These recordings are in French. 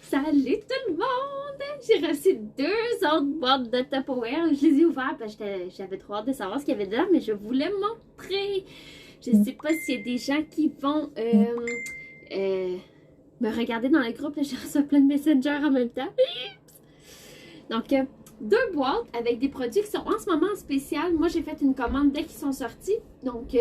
Salut tout le monde! J'ai reçu 2 autres boîtes de Tupperware. Je les ai ouvertes parce que j'avais trop hâte de savoir ce qu'il y avait dedans, mais je voulais montrer. Je ne sais pas s'il y a des gens qui vont me regarder dans le groupe. Là, j'ai reçu plein de messengers en même temps. Donc, 2 boîtes avec des produits qui sont en ce moment en spécial. Moi, j'ai fait une commande dès qu'ils sont sortis. Donc,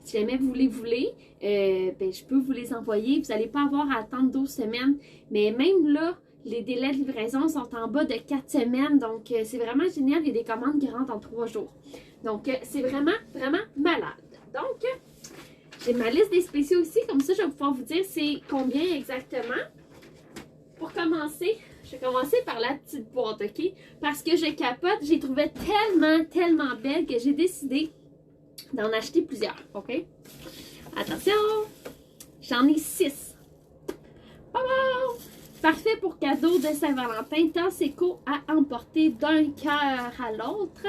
si jamais vous les voulez, ben, je peux vous les envoyer. Vous n'allez pas avoir à attendre 12 semaines. Mais même là, les délais de livraison sont en bas de 4 semaines. Donc, c'est vraiment génial. Il y a des commandes qui rentrent en 3 jours. Donc, c'est vraiment, vraiment malade. Donc, j'ai ma liste des spéciaux aussi. Comme ça, je vais pouvoir vous dire c'est combien exactement. Pour commencer, je vais commencer par la petite boîte, OK? Parce que je capote, j'ai trouvé tellement belle que j'ai décidé d'en acheter plusieurs, OK? Attention! J'en ai 6. Parfait pour cadeau de Saint-Valentin. Tasse éco à emporter d'un cœur à l'autre.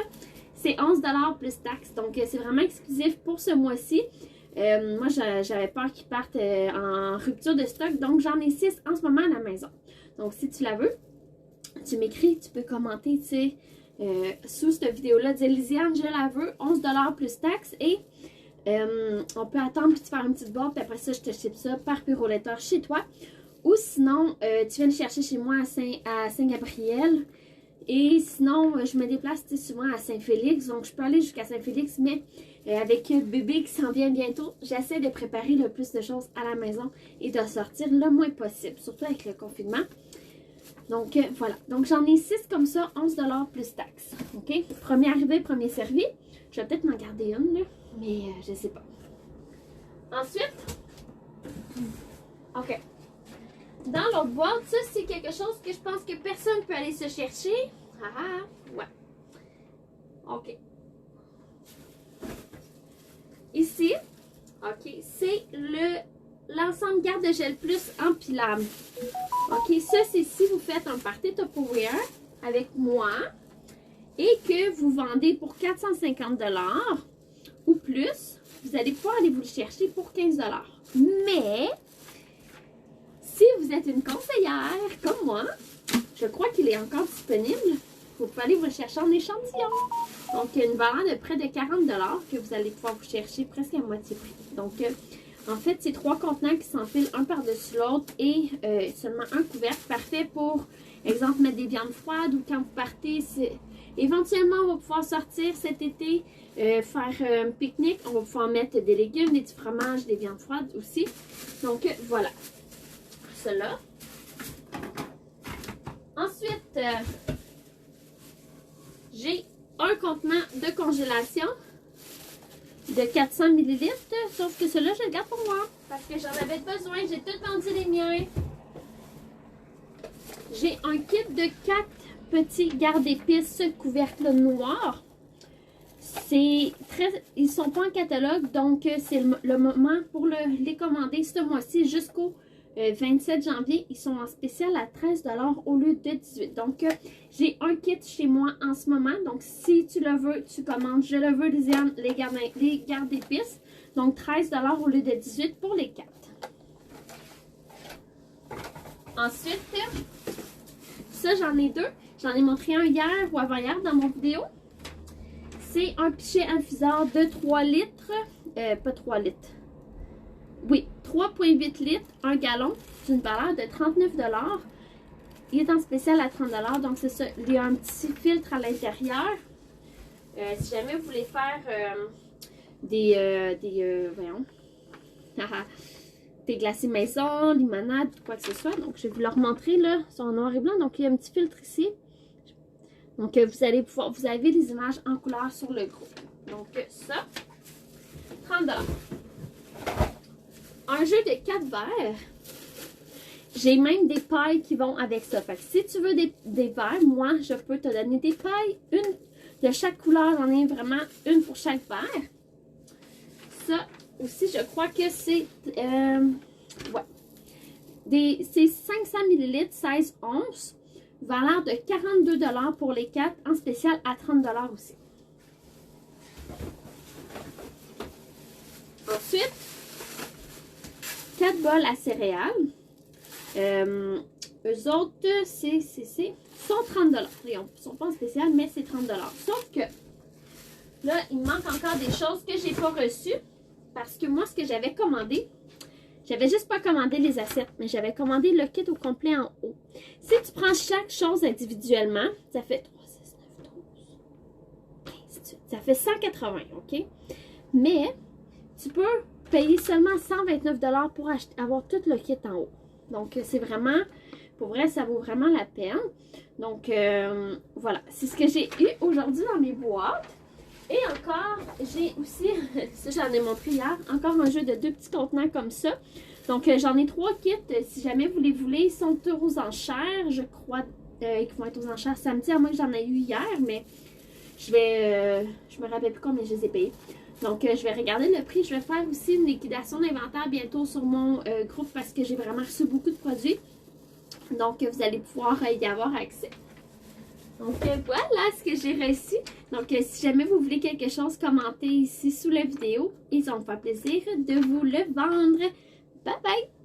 C'est 11 $ plus taxes. Donc, c'est vraiment exclusif pour ce mois-ci. Moi, j'avais peur qu'ils partent en rupture de stock. Donc, j'en ai 6 en ce moment à la maison. Donc, si tu la veux, tu m'écris, tu peux commenter, tu sais, sous cette vidéo-là, dire Lisiane, je la veux, 11 $ plus taxes. Et on peut attendre puis te faire une petite boîte. Puis après ça, je te ship ça par Purolator chez toi. Ou sinon, tu viens le chercher chez moi à Saint-Gabriel. Et sinon, je me déplace souvent à Saint-Félix. Donc, je peux aller jusqu'à Saint-Félix. Mais avec bébé qui s'en vient bientôt, j'essaie de préparer le plus de choses à la maison et de sortir le moins possible. Surtout avec le confinement. Donc, voilà. Donc, j'en ai 6 comme ça, 11 $ plus taxes. OK? Premier arrivé, premier servi. Je vais peut-être m'en garder une, là. Mais je sais pas. Ensuite, OK. Dans l'autre boîte, ça, c'est quelque chose que je pense que personne peut aller se chercher. Ah, ouais. OK. Ici, OK, c'est l'ensemble garde-gel plus empilable. OK, ça, c'est si vous faites un party Tupperware avec moi et que vous vendez pour 450 $ ou plus, vous allez pouvoir aller vous le chercher pour 15 $. Mais, si vous êtes une conseillère comme moi, je crois qu'il est encore disponible. Vous pouvez aller vous le chercher en échantillon. Donc, une valeur de près de 40 $ que vous allez pouvoir vous chercher presque à moitié prix. Donc, en fait, c'est 3 contenants qui s'enfilent un par-dessus l'autre et seulement un couvercle. Parfait pour, exemple, mettre des viandes froides ou quand vous partez. Éventuellement, on va pouvoir sortir cet été, faire un pique-nique. On va pouvoir mettre des légumes, des petits fromages, des viandes froides aussi. Donc, voilà. Cela. Ensuite, j'ai un contenant de congélation de 400 ml. Sauf que celui-là, je le garde pour moi. Parce que j'en avais besoin. J'ai tout vendu les miens. J'ai un kit de 4 petits garde-épices couvercles noirs. Ils ne sont pas en catalogue. Donc, c'est le moment pour les commander ce mois-ci jusqu'au 27 janvier, ils sont en spécial à 13 $ au lieu de 18 $. Donc, j'ai un kit chez moi en ce moment. Donc, si tu le veux, tu commandes. Je le veux, les garde-épices. Donc, 13 $ au lieu de 18 $ pour les 4. Ensuite, ça, j'en ai 2. J'en ai montré un hier ou avant-hier dans mon vidéo. C'est un pichet infuseur de 3 litres. Pas 3 litres. Oui, 3,8 litres, 1 gallon, d'une valeur de 39 $. Il est en spécial à 30 $, donc c'est ça. Il y a un petit filtre à l'intérieur. Si jamais vous voulez faire voyons, des glacés maison, limonade, quoi que ce soit. Donc, je vais vous leur montrer, là, ils sont en noir et blanc. Donc, il y a un petit filtre ici. Donc, vous allez pouvoir, vous avez les images en couleur sur le groupe. Donc, ça, 30 $. Un jeu de 4 verres. J'ai même des pailles qui vont avec ça. Fait que si tu veux des verres, moi, je peux te donner des pailles. Une de chaque couleur. J'en ai vraiment une pour chaque verre. Ça aussi, je crois que c'est... ouais. C'est 500 ml, 16 onces. Valeur de 42 $ pour les 4. En spécial à 30 $ aussi. Ensuite... 4 bols à céréales. eux autres, sont 30 $. Ils ne sont pas en spécial, mais c'est 30 $. Sauf que là, il me manque encore des choses que j'ai pas reçues. Parce que moi, ce que j'avais commandé, j'avais juste pas commandé les assiettes, mais j'avais commandé le kit au complet en haut. Si tu prends chaque chose individuellement, ça fait 3, 6, 9, 12, 15, ça fait 180, OK? Mais tu peux payer seulement 129 $ pour avoir tout le kit en haut. Donc, c'est vraiment, pour vrai, ça vaut vraiment la peine. Donc, voilà, c'est ce que j'ai eu aujourd'hui dans mes boîtes. Et encore, j'ai aussi, ça j'en ai montré hier, encore un jeu de 2 petits contenants comme ça. Donc, j'en ai 3 kits. Si jamais vous les voulez, ils sont aux enchères. Je crois qu'ils vont être aux enchères samedi, à moins que j'en ai eu hier, mais je me rappelle plus combien je les ai payés. Donc, je vais regarder le prix. Je vais faire aussi une liquidation d'inventaire bientôt sur mon groupe parce que j'ai vraiment reçu beaucoup de produits. Donc, vous allez pouvoir y avoir accès. Donc, voilà ce que j'ai reçu. Donc, si jamais vous voulez quelque chose, commentez ici sous la vidéo. Et ça me fait plaisir de vous le vendre. Bye bye!